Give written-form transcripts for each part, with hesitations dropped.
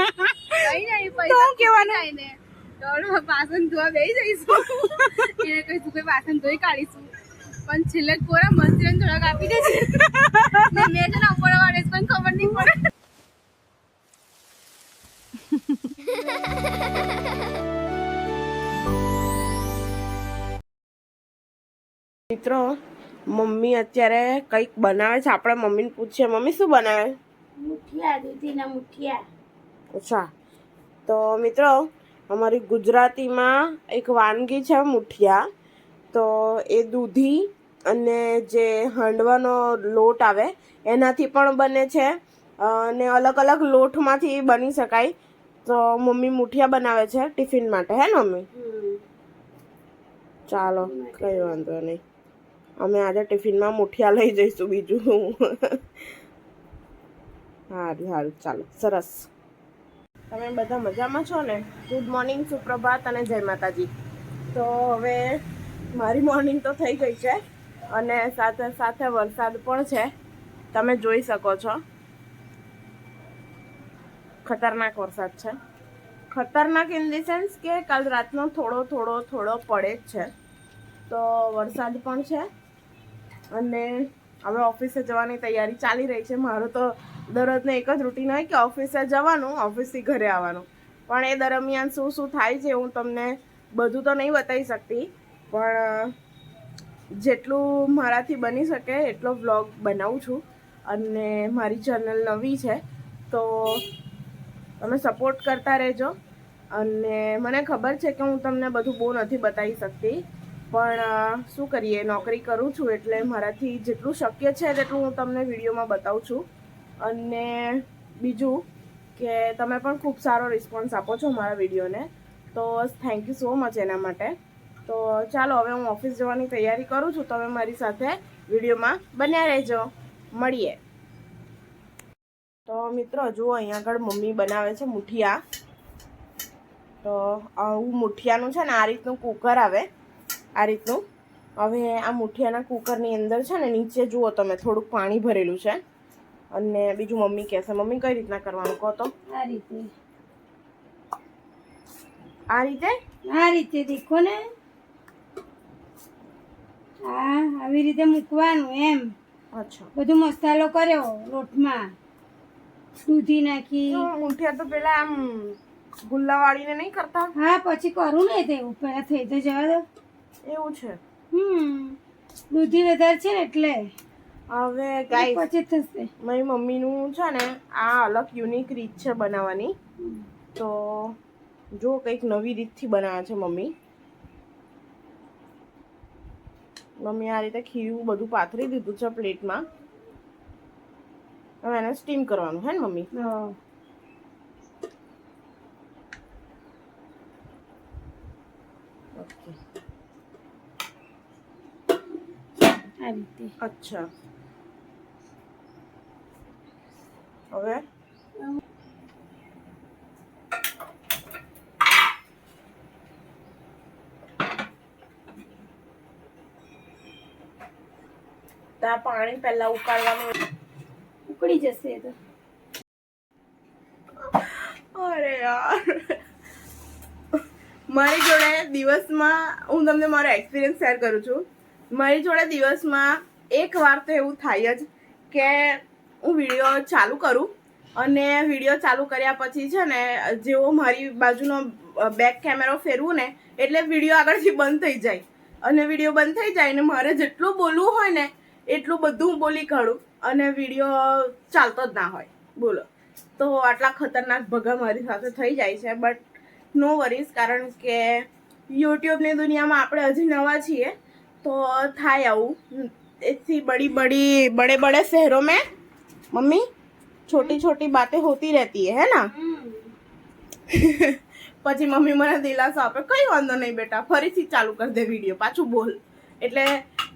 કઈ નહીં પૈસા કેવાનું ને તો વાસણ ધોવા બેસી જઈશું એને કહીશું કે વાસણ ધોઈ કાઢીશું પણ છેલ્લે કોરા મસ્તી થોડાક આપી દેશે ને મેં છે ને ઉપર વાળે પણ ખબર નહીં પડે મિત્રો મમ્મી અત્યારે કંઈક બનાવે છે. આપણે મમ્મીને પૂછીએ મમ્મી શું બનાવે? મુઠિયા દૂધીના મુઠિયા. અચ્છા, તો મિત્રો અમારી ગુજરાતીમાં એક વાનગી છે મુઠિયા. તો એ દૂધી અને જે હાંડવાનો લોટ આવે એનાથી પણ બને છે અને અલગ અલગ લોટમાંથી બની શકાય. તો મમ્મી મુઠિયા બનાવે છે ટિફિન માટે, હે ને મમ્મી? ચાલો કઈ વાંધો નહીં, અમે આજે ટિફિનમાં મુઠિયા લઈ જઈશું. બીજું સારું સારું, ચાલો સરસ. તમે બધા મજામાં છો ને? ગુડ મોર્નિંગ, સુપ્રભાત અને જય માતાજી. તો હવે મારી મોર્નિંગ તો થઈ ગઈ છે અને સાથે સાથે વરસાદ પણ છે, તમે જોઈ શકો છો. ખતરનાક વરસાદ છે. ખતરનાક ઇન ધી સેન્સ કે કાલ રાતનો થોડો થોડો થોડો પડે જ છે. તો વરસાદ પણ છે અને હવે ઓફિસે જવાની તૈયારી ચાલી રહી છે. મારું તો દરરોજનું એક જ રૂટીન હોય કે ઓફિસે જવાનું, ઓફિસથી ઘરે આવવાનું. પણ એ દરમિયાન શું શું થાય છે હું તમને બધું તો નહીં બતાવી શકતી, પણ જેટલું મારાથી બની શકે એટલો વ્લોગ બનાવું છું. અને મારી ચેનલ નવી છે તો તમે સપોર્ટ કરતા રહેજો. અને મને ખબર છે કે હું તમને બધું બહુ નથી બતાવી શકતી, પણ શું કરીએ, નોકરી કરું છું એટલે મારાથી જેટલું શક્ય છે તેટલું હું તમને વિડીયોમાં બતાવું છું. અને બીજું કે તમે પણ ખૂબ સારો રિસ્પોન્સ આપો છો મારા વિડીયોને, તો થેન્ક યુ સો મચ એના માટે. તો ચાલો હવે હું ઓફિસ જવાની તૈયારી કરું છું, તમે મારી સાથે વિડીયોમાં બન્યા રહેજો. મળીએ. તો મિત્રો જુઓ અહીંયા આગળ મમ્મી બનાવે છે મુઠિયા. તો આવું મુઠિયાનું છે ને આ રીતનું કુકર આવે, આ રીતનું. હવે આ મુઠિયાના કુકરની અંદર છે ને નીચે જુઓ તમે થોડુંક પાણી ભરેલું છે. અને બીજું મમ્મી કહેશે. મમ્મી કઈ રીતના કરવાનું કહો તો? આ રીતે, આ રીતે, આ રીતે દેખો ને, હા આવી રીતે મૂકવાનું એમ. અચ્છા, બધું મસાલો કર્યો લોટમાં, દૂધી નાખી. મુઠિયા તો પેલા આમ ગુલ્લા વાળીને નહીં કરતા? હા પછી કરું ને તેવું, પેલા થઈ તો જવા દો. એવું છે? દૂધી વધારે છે ને એટલે હવે ગાઈસ પછી થશે. મારી મમ્મીનું છે ને આ અલગ યુનિક રીત છે બનાવવાની. તો જો કંઈક નવી રીતથી બનાવે છે મમ્મી. મમ્મી આ રીતે ખીરું બધું પાથરી દીધું છે પ્લેટમાં. હવે એને સ્ટીમ કરવાનું, હે ને મમ્મી? ઓકે, આ રીતે. અચ્છા, હવે આ પાણી પહેલા ઉકાળવાનું. ઉકળી જશે તો. અરે યાર, મારી જોડે દિવસમાં, હું તમને મારો એક્સપિરિયન્સ શેર કરું છું. મારી જોડે દિવસમાં એક વાર તો એવું થાય જ કે હું વિડીયો ચાલુ કરું અને વિડીયો ચાલુ કર્યા પછી છે ને જેવો મારી બાજુનો બેક કેમેરો ફેરવું ને એટલે વિડીયો આગળથી બંધ થઈ જાય. અને વિડીયો બંધ થઈ જાય ને મારે જેટલું બોલવું હોય ને એટલું બધું બોલી કાઢું અને વિડીયો ચાલતો જ ના હોય. બોલો, તો આટલા ખતરનાક ભગા મારી સાથે થઈ જાય છે. બટ નો વરીઝ, કારણ કે યુટ્યુબની દુનિયામાં આપણે હજી નવા છીએ તો થાય આવું. इतनी बड़े बड़े शहरों में मम्मी छोटी छोटी बातें होती रहती है ना. પછી મમ્મી મને દિલાસો આપે, કઈ વાંધો નહીં બેટા, ફરીથી ચાલુ કરી દે વિડીયો, પાછું બોલ. એટલે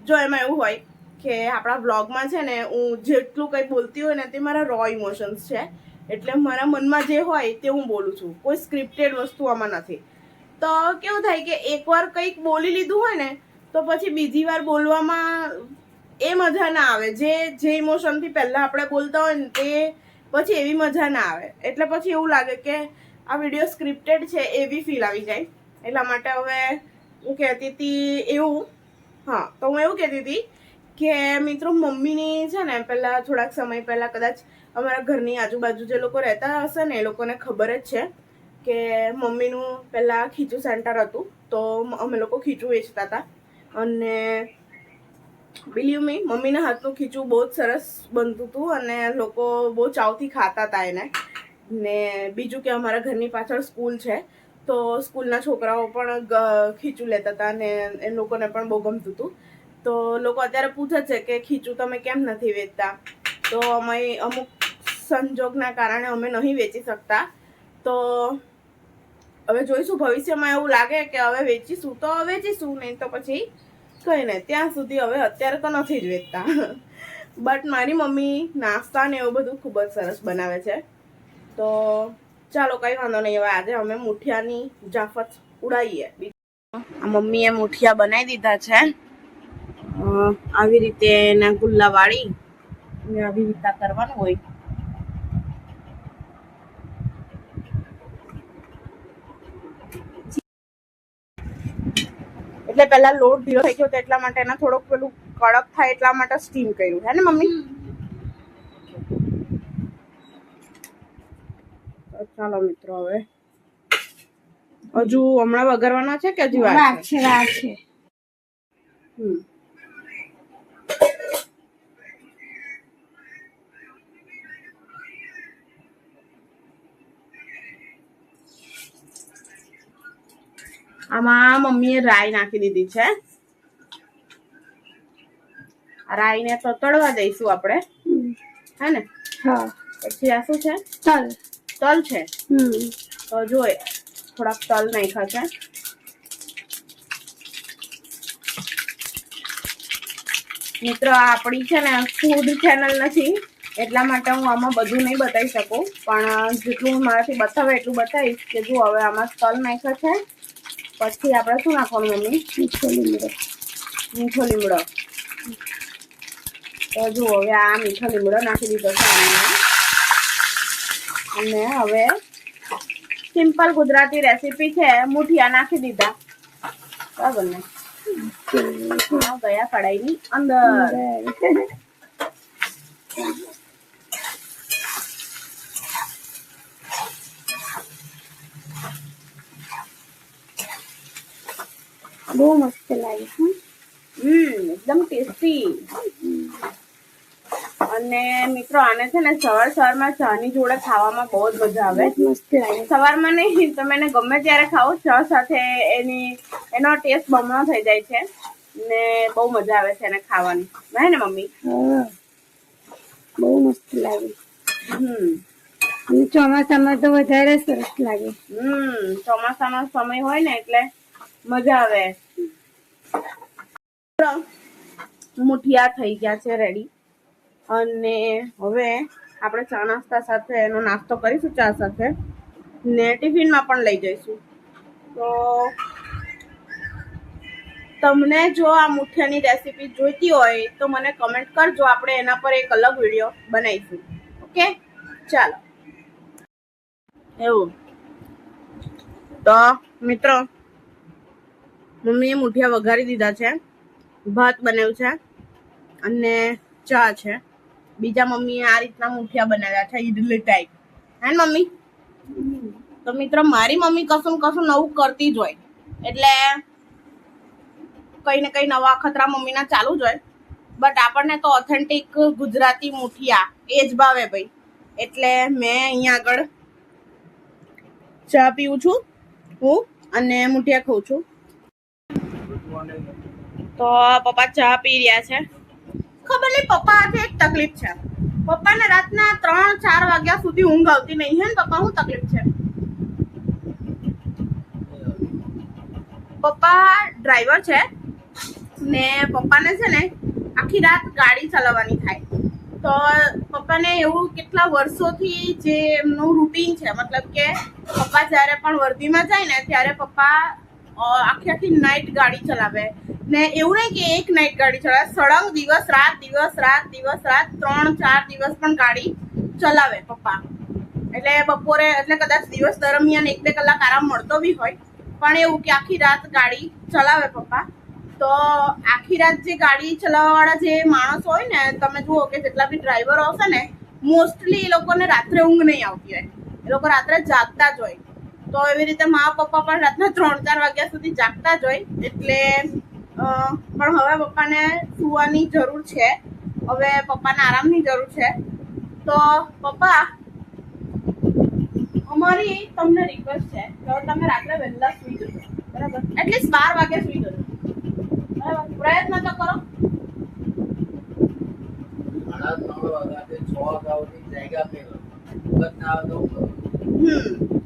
જો એમાં એવું હોય કે આપણા વ્લોગમાં છે ને હું જેટલું કંઈ બોલતી હોય ને તે મારા રો ઇમોશન્સ છે. એટલે મારા મનમાં જે હોય તે હું બોલું છું, કોઈ સ્ક્રિપ્ટેડ વસ્તુ આમાં નથી. તો કેવું થાય કે એકવાર કંઈક બોલી લીધું હોય ને તો પછી બીજી વાર બોલવામાં એ મજા ના આવે. જે ઇમોશનથી પહેલાં આપણે બોલતા હોય ને તે પછી એવી મજા ના આવે. એટલે પછી એવું લાગે કે આ વિડીયો સ્ક્રિપ્ટેડ છે એવી ફીલ આવી જાય. એટલા માટે હવે હું કહેતી હતી એવું, હા, તો હું એવું કહેતી હતી કે મિત્રો મમ્મીની છે ને પહેલાં થોડાક સમય પહેલાં કદાચ અમારા ઘરની આજુબાજુ જે લોકો રહેતા હશે ને એ લોકોને ખબર જ છે કે મમ્મીનું પહેલાં ખીચું સેન્ટર હતું. તો અમે લોકો ખીચું વેચતા હતા અને બિલીવ મી મમ્મીના હાથનું ખીચું બહુ જ સરસ બનતું હતું અને લોકો બહુ ચાવથી ખાતા હતા એને. ને બીજું કે અમારા ઘરની પાછળ સ્કૂલ છે તો સ્કૂલના છોકરાઓ પણ ખીચું લેતા હતા અને એ લોકોને પણ બહુ ગમતું હતું. તો લોકો અત્યારે પૂછે છે કે ખીચું તમે કેમ નથી વેચતા? તો અમે અમુક સંજોગના કારણે અમે નહીં વેચી શકતા. તો હવે જોઈશું ભવિષ્યમાં એવું લાગે કે હવે વેચીશું તો વેચીશું, નહીં તો પછી કંઈ નહીં. ત્યાં સુધી હવે અત્યારે તો નથી જ વેચતા. બટ મારી મમ્મી નાસ્તા ને એવું બધું ખૂબ જ સરસ બનાવે છે. તો ચાલો કંઈ વાંધો નહીં. હવે આજે અમે મુઠિયાની જાફત ઉડાવીએ. આ મમ્મીએ મુઠિયા બનાવી દીધા છે. આવી રીતે એના ગુલ્લા વાળી ને આવી રીતે કરવાનું હોય. એટલે પહેલા લોટ ઢીલો થઈ ગયો તો એટલા માટે એના થોડોક પેલું કડક થાય એટલા માટે સ્ટીમ કર્યું હે ને મમ્મી? ચાલો મિત્રો હવે હજુ હમણાં વઘારવાના છે કે હજી વાર છે? આમાં મમ્મીએ રાઈ નાખી દીધી છે. રાઈને તો તળવા દઈશું આપણે, હે ને? હા. પછી આ શું છે? તલ. તલ છે. તો જોઈએ થોડાક તલ નાખ્યા છે. મિત્રો આપણી છે ને ફૂડ ચેનલ નથી એટલા માટે હું આમાં બધું નહીં બતાવી શકું, પણ જેટલું મારાથી બતાવે એટલું બતાવીશ. કે જો હવે આમાં તલ નાખ્યો છે. પછી આપણે શું નાખવાનું મમ્મી? મીઠો લીમડો. મીઠો લીમડો. તો જુઓ હવે આ મીઠો લીમડો નાખી દીધો છે અને હવે સિમ્પલ ગુજરાતી રેસીપી છે, મુઠિયા નાખી દીધા. બરાબર ને? ગયા કઢાઈની અંદર. બહુ મસ્ત લાગે. એકદમ ટેસ્ટી. અને મિત્રો આને છે ને સવારમાં ચાની જોડે ખાવામાં બહુ જ મજા આવે. મસ્ત લાગે. સવારમાં નહીં, તમે એને ગમે ત્યારે ખાઓ, ચા સાથે એનો ટેસ્ટ બમણો થઈ જાય છે ને બહુ મજા આવે છે એને ખાવાની, હે ને મમ્મી? બહુ મસ્ત લાગે. અને ચોમાસામાં તો વધારે સરસ લાગે. ચોમાસાનો સમય હોય ને એટલે મજા આવે. મુઠિયા થઈ ગયા છે રેડી. અને હવે આપણે ચા નાસ્તા સાથે એનો નાસ્તો કરીશું ચા સાથે ને ટિફિનમાં પણ લઈ જઈશું. તો તમને જો આ મુઠિયાની રેસીપી જોઈતી હોય તો મને કમેન્ટ કરજો, આપણે એના પર એક અલગ વિડીયો બનાવીશું. ઓકે, ચાલો. એવું તો મિત્રો મમ્મીએ મુઠિયા વઘારી દીધા છે, ભાત બનાવ્યું છે અને ચા છે. બીજા મમ્મીએ આ રીતના મુઠિયા બનાવ્યા છે ઈડલી ટાઈપ, હે ને મમ્મી? તો મિત્રો મારી મમ્મી કશું કશું નવું કરતી જ હોય એટલે કઈ ને કઈ નવા અખતરા મમ્મીના ચાલુ જ હોય. બટ આપણને તો ઓથેન્ટિક ગુજરાતી મુઠિયા એ જ ભાવે ભાઈ. એટલે મેં અહીંયા આગળ ચા પીવું છું હું અને મુઠિયા ખાઉં છું. તો પપ્પા ચા પી રહ્યા છે. ખબર નહીં પપ્પા આજે એક તકલીફ છે. પપ્પાને રાતના 3-4 વાગ્યા સુધી ઊંઘ આવતી નહીં. હે ને પપ્પા, શું તકલીફ છે? પપ્પા ડ્રાઈવર છે ને પપ્પાને છે ને આખી રાત ગાડી ચલાવવાની થાય. તો પપ્પાને એવું કેટલા વર્ષોથી જે એમનું રૂટીન છે, મતલબ કે પપ્પા જ્યારે પણ વર્ધીમાં જાય ને ત્યારે પપ્પા આખી નાઇટ ગાડી ચલાવે ને. એવું નહીં કે એક નાઇટ ગાડી ચલાવે, સળંગ દિવસ રાત 3-4 દિવસ પણ ગાડી ચલાવે પપ્પા. એટલે બપોરે એટલે કદાચ દિવસ દરમિયાન 1-2 કલાક આરામ મળતો બી હોય, પણ એવું કે આખી રાત ગાડી ચલાવે પપ્પા. તો આખી રાત જે ગાડી ચલાવવાવાળા જે માણસો હોય ને, તમે જુઓ કે જેટલા બી ડ્રાઈવરો હશે ને, મોસ્ટલી એ લોકોને રાત્રે ઊંઘ નહીં આવતી હોય, એ લોકો રાત્રે જાગતા જ હોય. તો એવી રીતે મા પપ્પા પણ રાતના 3-4 વાગ્યા સુધી જાગતા જ હોય. એટલે પણ હવે પપ્પાને સુવાની જરૂર છે, હવે પપ્પાને આરામની જરૂર છે. તો પપ્પા, અમારી તમને રિક્વેસ્ટ છે કે તમે રાત્રે વહેલા સુઈ જજો, બરાબર? એટલીસ્ટ 12 વાગે સુઈ જજો, બરાબર? પ્રયત્ન તો કરો.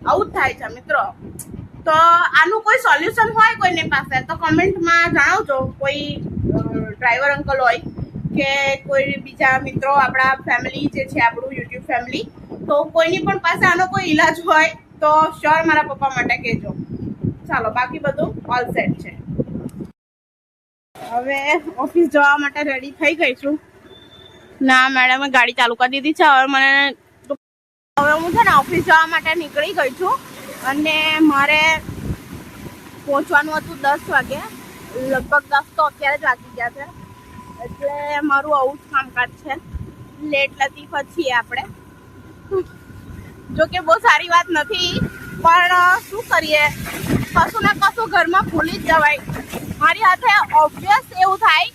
આવું જ થાય છે મિત્રો. તો આનું કોઈ સોલ્યુશન હોય કોઈની પાસે તો કમેન્ટમાં જણાવજો. કોઈ ડ્રાઈવર અંકલ હોય કે કોઈ બીજા મિત્રો, આપણા ફેમિલી જે છે, આપણું યુટ્યુબ ફેમિલી, તો કોઈની પણ પાસે આનો કોઈ ઈલાજ હોય તો શ્યોર મારા પપ્પા માટે કહેજો. ચાલો, બાકી બધું ઓલ સેટ છે. હવે ઓફિસ જવા માટે રેડી થઈ ગઈ છું. ના મેડમે ગાડી ચાલુ કરી દીધી છે. હવે હું છે ને ઓફિસ જવા માટે નીકળી ગઈ છું અને મારે પહોંચવાનું હતું 10 વાગે. લગભગ 10 તો અત્યારે જ વાગી ગયા છે. એટલે મારું આવું જ કામકાજ છે. લેટ લતીફ છીએ આપણે. જો કે બહુ સારી વાત નથી, પણ શું કરીએ, કશું ને કશું ઘરમાં ભૂલી જ જવાય. મારી સાથે ઓબ્વિયસ એવું થાય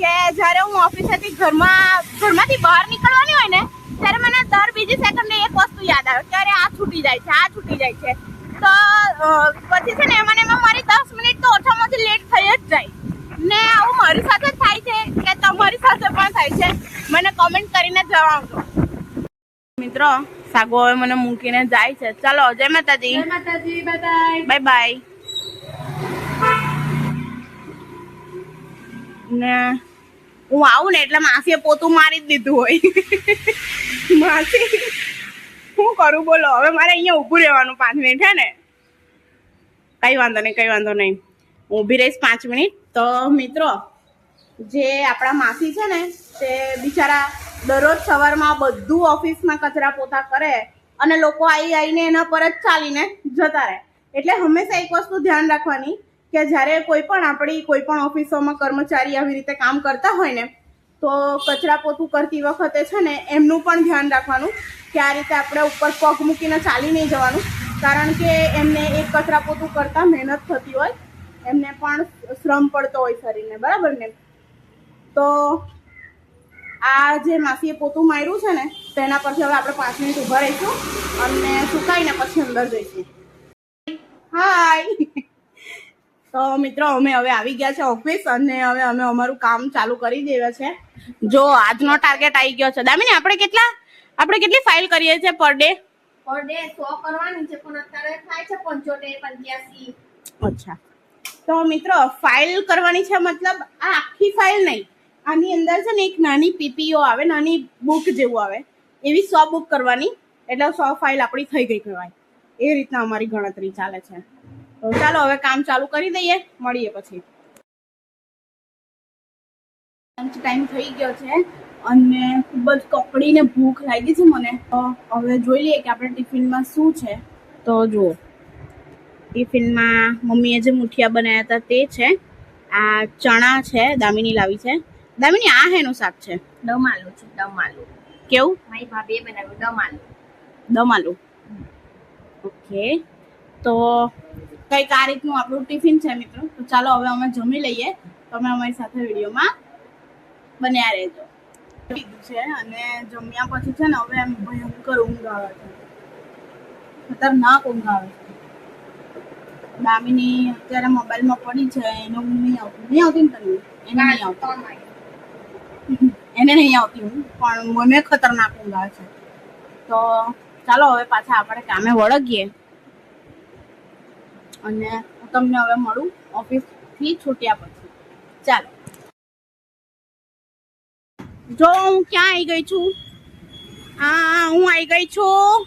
કે જ્યારે હું ઓફિસેથી ઘરમાંથી બહાર નીકળવાની હોય ને, ત્યારે મને દર બીજી સેકન્ડે એક વસ્તુ યાદ આવે કે અરે આ છૂટી જાય છે, આ છૂટી જાય છે. તો પછી છે ને એમાં મારી 10 મિનિટ તો ઓછામાં ઓછી લેટ થઈ જ જાય. ને આવું મારી સાથે જ થાય છે કે તમારી સાથે પણ થાય છે? મને કોમેન્ટ કરીને જણાવજો. મિત્રો, સાગો હવે મને મૂકીને જાય છે. ચાલો, જય માતાજી. જય માતાજી. Bye bye bye. ને હું આવું ને એટલે માસીએ પોતું મારી જ દીધું હોય. માસી શું કરું બોલો? હવે મારે અહીંયા ઊભું રહેવાનું 5 મિનિટ, હે ને? કઈ વાંધો નહીં. હું ઊભી રહીશ 5 મિનિટ. તો મિત્રો, જે આપણા માસી છે ને, તે બિચારા દરરોજ સવારમાં બધું ઓફિસમાં કચરા પોતા કરે અને લોકો આવીને એના પર જ ચાલીને જતા રહે. એટલે હંમેશા એક વસ્તુ ધ્યાન રાખવાની કે જ્યારે કોઈ પણ ઓફિસોમાં કર્મચારી આવી રીતે કામ કરતા હોય ને, તો કચરા પોતું કરતી વખતે છે ને એમનું પણ ધ્યાન રાખવાનું કે આ રીતે આપણે ઉપર પગ મૂકીને ચાલી નહીં જવાનું. કારણ કે એમને એક કચરા પોતું કરતા મહેનત થતી હોય, એમને પણ શ્રમ પડતો હોય શરીરને, બરાબર ને? તો આ જે માસીએ પોતું માર્યું છે ને, તેના પરથી હવે આપણે 5 મિનિટ ઊભા રહીશું અને સુકાઈને પછી અંદર જઈશું. હાય. તો મિત્રો, અમે હવે આવી ગયા છે ઓફિસ અને હવે અમે અમારું કામ ચાલુ કરી દેવા છે. જો આજનો ટાર્ગેટ આવી ગયો છે. દામિની, આપણે કેટલી ફાઇલ કરીએ છીએ પર ડે? પર ડે 100 કરવાની છે, પણ અત્યારે થાય છે 75 85. અચ્છા, તો મિત્રો ફાઇલ કરવાની છે, મતલબ આ આખી ફાઇલ નહીં, આની અંદર છે ને એક નાની પીપીઓ આવે, નાની બુક જેવું આવે, એવી 100 બુક કરવાની. એટલે 100 ફાઇલ આપણી થઈ ગઈ કહેવાય. એ રીતના અમારી ગણતરી ચાલે છે. તો ચાલો હવે કામ ચાલુ કરી દઈએ, મળીએ પછી. લંચ ટાઈમ થઈ ગયો છે અને ખૂબ જ કકડીને ભૂખ લાગી છે મને. તો હવે જોઈ લઈએ કે આપણે ટિફિનમાં શું છે. તો જુઓ, ટિફિનમાં મમ્મીએ જે મુઠિયા બનાવ્યા હતા તે છે. આ ચણા છે, દામિની લાવી છે. દામિની, આ હેનું શાક છે? દમ આલુ છે. દમ આલુ કેવું? મારી ભાભીએ બનાવ્યું દમ આલુ. દમ આલુ. ઓકે, તો કંઈક આ રીતનું આપણું ટિફિન છે મિત્રો. તો ચાલો હવે અમે જમી લઈએ. તમે અમારી સાથે વિડીયોમાં બન્યા રહેજો. કીધું છે અને જમ્યા પછી છે ને હવે એમ ભયંકર ઊંઘ આવે છે, ખતરનાક ઊંઘ આવે છે. દામિની અત્યારે મોબાઈલમાં પડી છે, એને ઊંઘ નહીં આવતી ને તને? એને નહીં આવતી ઊંઘ, પણ મને ખતરનાક ઊંઘ આવે છે. તો ચાલો હવે પાછા આપણે કામે વળગીએ અને હું તમને હવે મળું ઓફિસથી છૂટ્યા પછી. ચાલો, જો હું ક્યાં આવી ગઈ છું? હું આવી ગઈ છું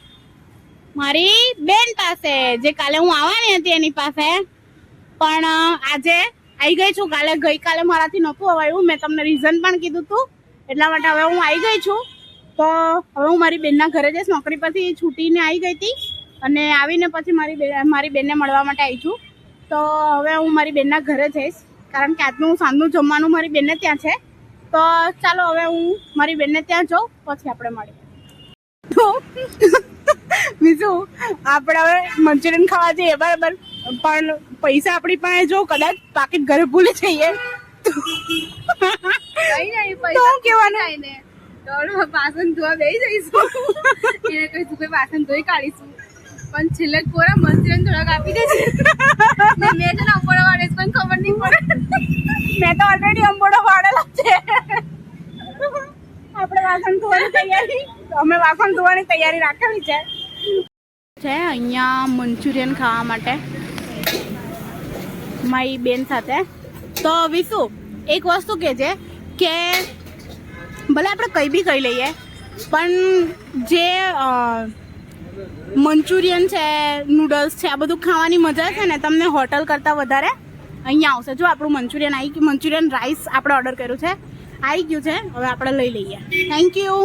મારી બેન પાસે, જે કાલે હું આવવાની હતી એની પાસે, પણ આજે આવી ગઈ છું. ગઈકાલે મારાથી નહોતું અવાયું, મેં તમને રીઝન પણ કીધું હતું, એટલા માટે હવે હું આવી ગઈ છું. તો હવે હું મારી બેનના ઘરે જઈશ. નોકરી પરથી છૂટીને આવી ગઈ હતી અને આવીને પછી મારી બેનને મળવા માટે આવી છું. તો હવે હું મારી બેનના ઘરે જઈશ કારણ કે આજનું સાંજનું જમવાનું મારી બેનને ત્યાં છે. તો ચાલો હવે હું મારી બેનને ત્યાં જાઉં પછી આપણે મળીએ. તો બીજું આપણે હવે મંચુરિયન ખાવા જઈએ બરાબર, પણ પૈસા આપણી પાસે જો કદાચ પાકીટ ઘરે ભૂલી જઈએ તો કેવાનું વાસણ ધોવા બેસી જઈશું એને કહીશું કે વાસણ ધોઈ કાઢીશું, પણ છેલ્લે કોરા મંચુરિયન થોડાક આપી દે છે. મેં છે ને અંબોડા વાળીશ પણ ખબર નહીં પડે. મેં તો ઓલરેડી અંબોડા વાળેલા છે. આપણે વાસણ ધોવાની તૈયારી રાખેલી છે અહીંયા મંચુરિયન ખાવા માટે મારી બેન સાથે. તો વિશુ એક વસ્તુ કહેજે કે ભલે આપણે કંઈ બી ખાઈ લઈએ પણ જે મંચુરિયન છે, નૂડલ્સ છે, આ બધું ખાવાની મજા છે ને તમને હોટલ કરતાં વધારે અહીંયા આવશે. જો આપણું મંચુરિયન આવી ગયું, મંચુરિયન રાઈસ આપણે ઓર્ડર કર્યું છે, આવી ગયું છે. હવે આપણે લઈ લઈએ. Thank you.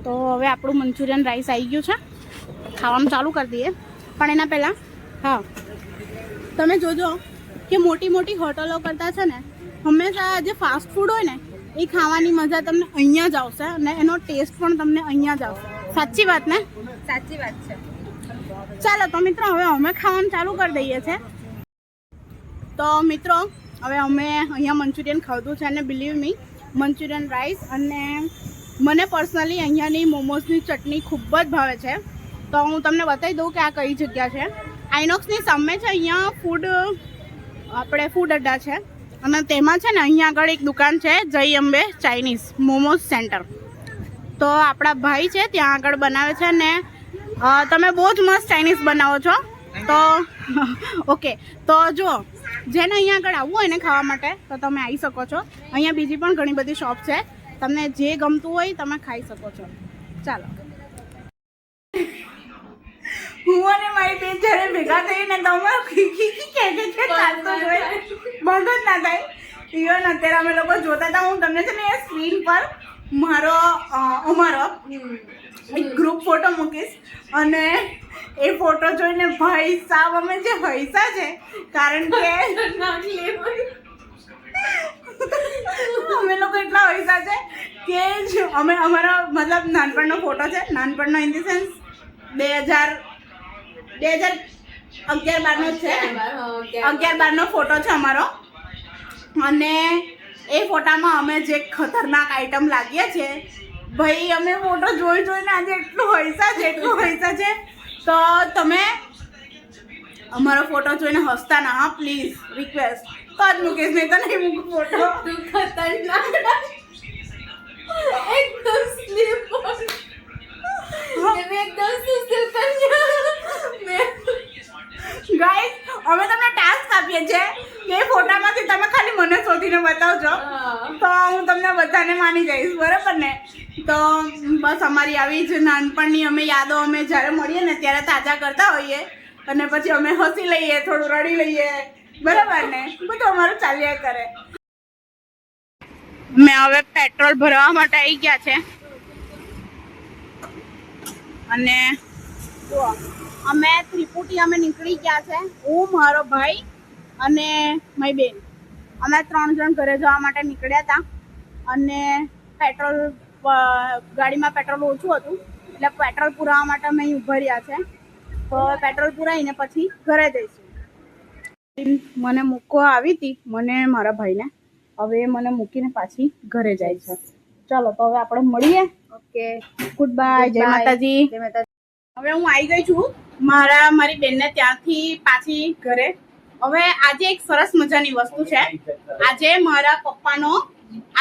તો હવે આપણું મંચુરિયન રાઈસ આવી ગયું છે, ખાવાનું ચાલુ કરી દઈએ. પણ એના પહેલાં હા તમે જોજો કે મોટી મોટી હોટલો કરતાં છે ને હંમેશા જે ફાસ્ટ ફૂડ હોય ને એ ખાવાની મજા તમને અહીંયા જ આવશે અને એનો ટેસ્ટ પણ તમને અહીંયા જ આવશે. સાચી વાત ને? સાચી વાત છે. ચાલો તો મિત્રો હવે અમે ખાવાનું ચાલુ કરી દઈએ છીએ. તો મિત્રો હવે અમે અહીંયા મંચુરિયન ખાધું છે અને બિલીવ મી મંચુરિયન રાઈસ અને મને પર્સનલી અહીંયાની મોમોઝની ચટણી ખૂબ જ ભાવે છે. તો હું તમને બતાવી દઉં કે આ કઈ જગ્યા છે. આઇનોક્સની સામે છે અહીંયા ફૂડ અડ્ડા છે અને તેમાં છે ને અહીંયા આગળ એક દુકાન છે જય અંબે ચાઇનીઝ મોમોઝ સેન્ટર. તો આપણા ભાઈ છે ત્યાં આગળ બનાવે છે ને તમે બહુ જ મસ્ત ચાઇનીઝ બનાવો છો. તો ઓકે, તો જુઓ જેને અહીંયા આગળ આવવું હોય ને ખાવા માટે તો તમે આવી શકો છો. અહીંયા બીજી પણ ઘણી બધી શોપ છે, તમને જે ગમતું હોય તમે ખાઈ શકો છો. ચાલો હું અને મારી બેન જ્યારે ભેગા થઈને તમે બંધ જ ના થાય. ઇવન અત્યારે અમે લોકો જોતા હતા, હું તમને છે ને એ સ્ક્રીન પર અમારો એક ગ્રુપ ફોટો મૂકીશ અને એ ફોટો જોઈને ભાઈ સાહેબ અમે જે હૈસા છે કારણ કે અમે લોકો એટલા હૈસા છે કે અમે અમારો મતલબ નાનપણનો ફોટો છે, નાનપણનો ઇન ધી સેન્સ 2011-12 નો છે, 11-12 ફોટો છે અમારો. અને એ ફોટામાં અમે જે ખતરનાક આઈટમ લાગીએ છીએ ભાઈ, અમે ફોટો જોઈને આજે એટલું હૈસા છે. તો તમે અમારો ફોટો જોઈને હસતા ના હા પ્લીઝ, રિક્વેસ્ટ. તો જ મૂકીશ, નહીં તો નહીં મૂકું ફોટો. ગાઈસ અમે તમને ટાસ્ક આપીએ છીએ કે ફોટામાંથી તમે ખાલી મને શોધીને બતાવજો તો હું તમને બધાને માની જઈશ, બરાબર ને? તો બસ અમારી આવી જ નાનપણની અમે યાદો અમે જ્યારે મળીએ ને ત્યારે તાજા કરતા હોઈએ અને પછી અમે હસી લઈએ, થોડું રડી લઈએ, બરાબર ને? બધું અમારું ચાલ્યા કરે. મેં હવે પેટ્રોલ ભરવા માટે આવી ગયા છે અને અમે ત્રિપુટી અમે નીકળી ગયા છે. હું, મારો ભાઈ અને મારી બેન, અમે 3 જણ ઘરે જવા માટે નીકળ્યા હતા અને પેટ્રોલ ગાડીમાં પેટ્રોલ ઓછું હતું એટલે પેટ્રોલ પુરાવવા માટે અમે અહીં ઉભા રહ્યા છે. તો પેટ્રોલ પુરાવીને પછી ઘરે જઈશું. મને મૂકવા આવી હતી, મને મારા ભાઈને. હવે મને મૂકીને પાછી ઘરે જાય છે. ચાલો તો હવે આપણે મળીએ. ઓકે, ગુડ બાય, જય માતાજી. હવે હું આવી ગઈ છું મારી બેનને ત્યાંથી પાછી ઘરે. હવે આજે એક સરસ મજાની વસ્તુ છે. આજે મારા પપ્પાનો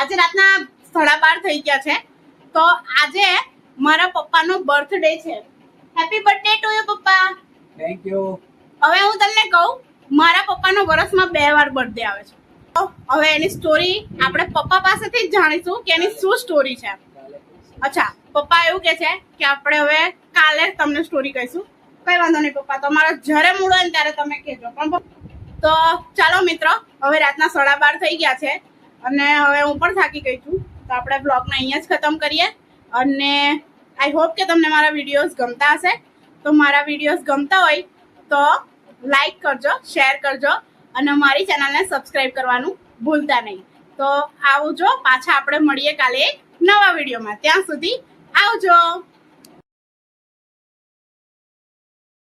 આજે રાતના 12:30 થઈ ગયા છે. તો આજે મારા પપ્પાનો બર્થડે છે. હેપી બર્થડે ટુ યુ પપ્પા. Thank you. હવે હું તમને કહું, મારા પપ્પાનો વર્ષમાં 2 વાર બર્થડે આવે છે. હવે એની સ્ટોરી આપણે પપ્પા પાસેથી જ જાણીશું કે એની શું સ્ટોરી છે. અચ્છા, પપ્પા એવું કે છે કે આપણે હવે કાલે તમને સ્ટોરી કહીશું. કઈ વાંધો નહીં પપ્પા, તમારો જ્યારે મૂડ હોય ને ત્યારે તમે કહેજો. પણ તો ચાલો મિત્રો, હવે રાતના 12:30 થઈ ગયા છે અને હવે હું પણ થાકી ગઈ છું, તો આપણે બ્લોગને અહીંયા જ ખતમ કરીએ. અને આઈ હોપ કે તમને મારા વિડીયોઝ ગમતા હશે. તો મારા વિડીયોઝ ગમતા હોય તો લાઈક કરજો, શેર કરજો અને મારી ચેનલને સબસ્ક્રાઈબ કરવાનું ભૂલતા નહીં. તો આવજો, પાછા આપણે મળીએ કાલે એક નવા વિડીયોમાં. ત્યાં સુધી આવજો.